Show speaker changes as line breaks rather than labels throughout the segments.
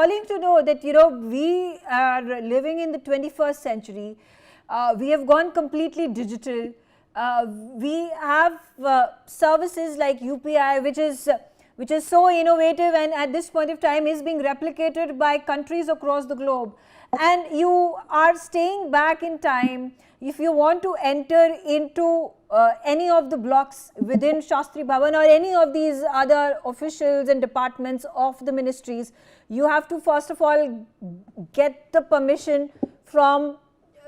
Calling to know that, we are living in the 21st century. We have gone completely digital. We have services like UPI, which is so innovative and at this point of time is being replicated by countries across the globe. And you are staying back in time. If you want to enter into any of the blocks within Shastri Bhavan or any of these other officials and departments of the ministries, you have to first of all get the permission from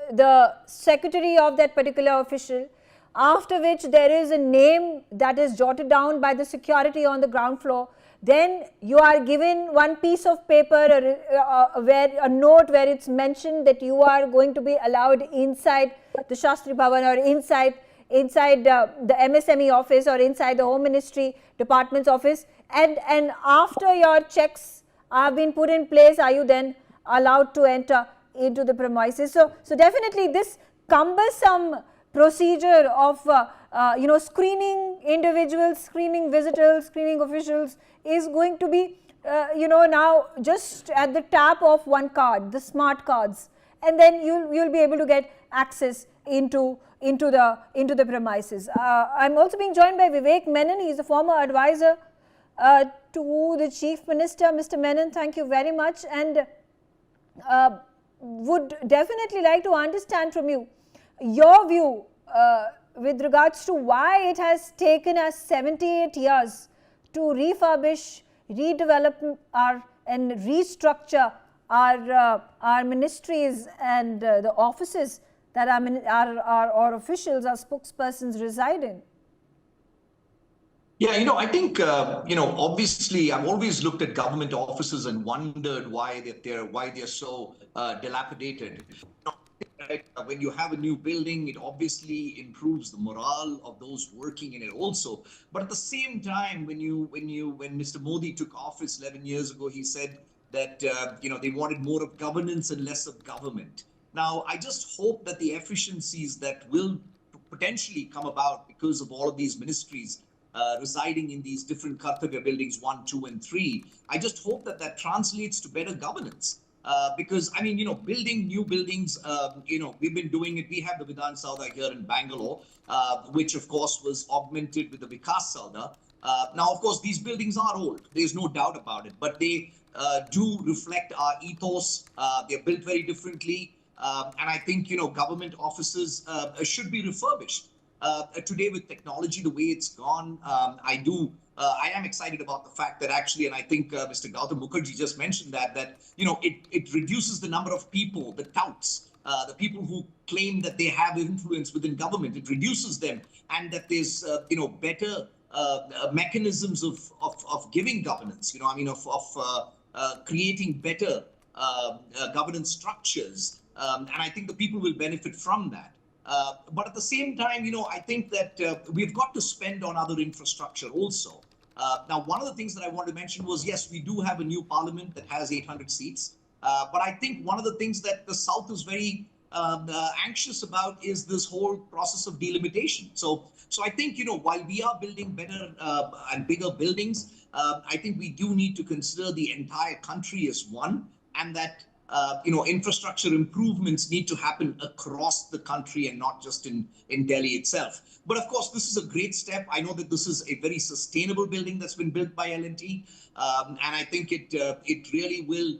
the secretary of that particular official, after which there is a name that is jotted down by the security on the ground floor. Then you are given one piece of paper, a note where it's mentioned that you are going to be allowed inside the Shastri Bhavan or inside the MSME office or inside the Home Ministry Department's office. And after your checks have been put in place, are you then allowed to enter into the premises. So definitely this cumbersome procedure of screening individuals, screening visitors, screening officials is going to be now just at the tap of one card, the smart cards, and then you'll be able to get access into the premises. I'm also being joined by Vivek Menon. He is a former advisor to the Chief Minister. Mr. Menon, thank you very much, and would definitely like to understand from you your view with regards to why it has taken us 78 years to refurbish, redevelop and restructure our ministries and the offices that our officials, our spokespersons reside in.
Yeah, I think, obviously I've always looked at government offices and wondered why they're so dilapidated. When you have a new building, it obviously improves the morale of those working in it also. But at the same time, when Mr. Modi took office 11 years ago, he said that, they wanted more of governance and less of government. Now, I just hope that the efficiencies that will potentially come about because of all of these ministries residing in these different Kartavya buildings, 1, 2, and 3, I just hope that translates to better governance. Because, building new buildings, we've been doing it. We have the Vidhan Sauda here in Bangalore, which, of course, was augmented with the Vikas Sauda. Now, of course, these buildings are old. There's no doubt about it. But they do reflect our ethos. They're built very differently. And I think, government offices should be refurbished. Today, with technology, the way it's gone, I am excited about the fact that actually, and I think Mr. Gautam Mukherjee just mentioned that it reduces the number of people, the touts, the people who claim that they have influence within government. It reduces them, and that there's better mechanisms of giving governance. Of creating better governance structures, and I think the people will benefit from that. But at the same time, I think that we've got to spend on other infrastructure also. Now, one of the things that I want to mention was, yes, we do have a new parliament that has 800 seats. But I think one of the things that the South is very anxious about is this whole process of delimitation. So I think, while we are building better and bigger buildings, I think we do need to consider the entire country as one, and that infrastructure improvements need to happen across the country and not just in Delhi itself. But of course, this is a great step. I know that this is a very sustainable building that's been built by L&T. And I think it really will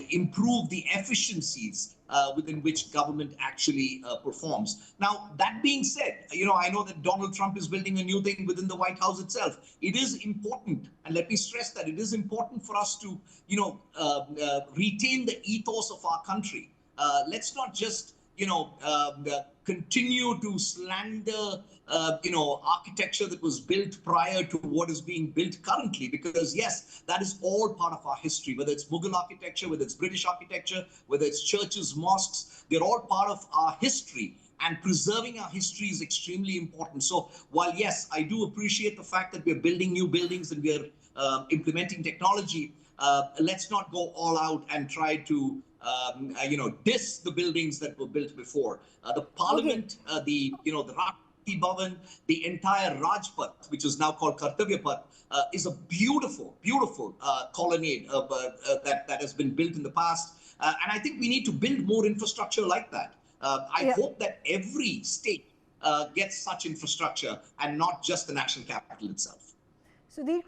improve the efficiencies within which government actually performs. Now, that being said, I know that Donald Trump is building a new thing within the White House itself. It is important, and let me stress that it is important for us to, retain the ethos of our country. Let's not just, continue to slander, architecture that was built prior to what is being built currently, because yes, that is all part of our history, whether it's Mughal architecture, whether it's British architecture, whether it's churches, mosques, they're all part of our history, and preserving our history is extremely important. So while yes, I do appreciate the fact that we're building new buildings and we're implementing technology, let's not go all out and try to diss the buildings that were built before. The parliament, the Kartavya Bhavan, the entire Rajpath, which is now called Kartavya Path, is a beautiful, beautiful colonnade that has been built in the past. And I think we need to build more infrastructure like that. I
Yeah.
hope that every state gets such infrastructure and not just the national capital itself.
So the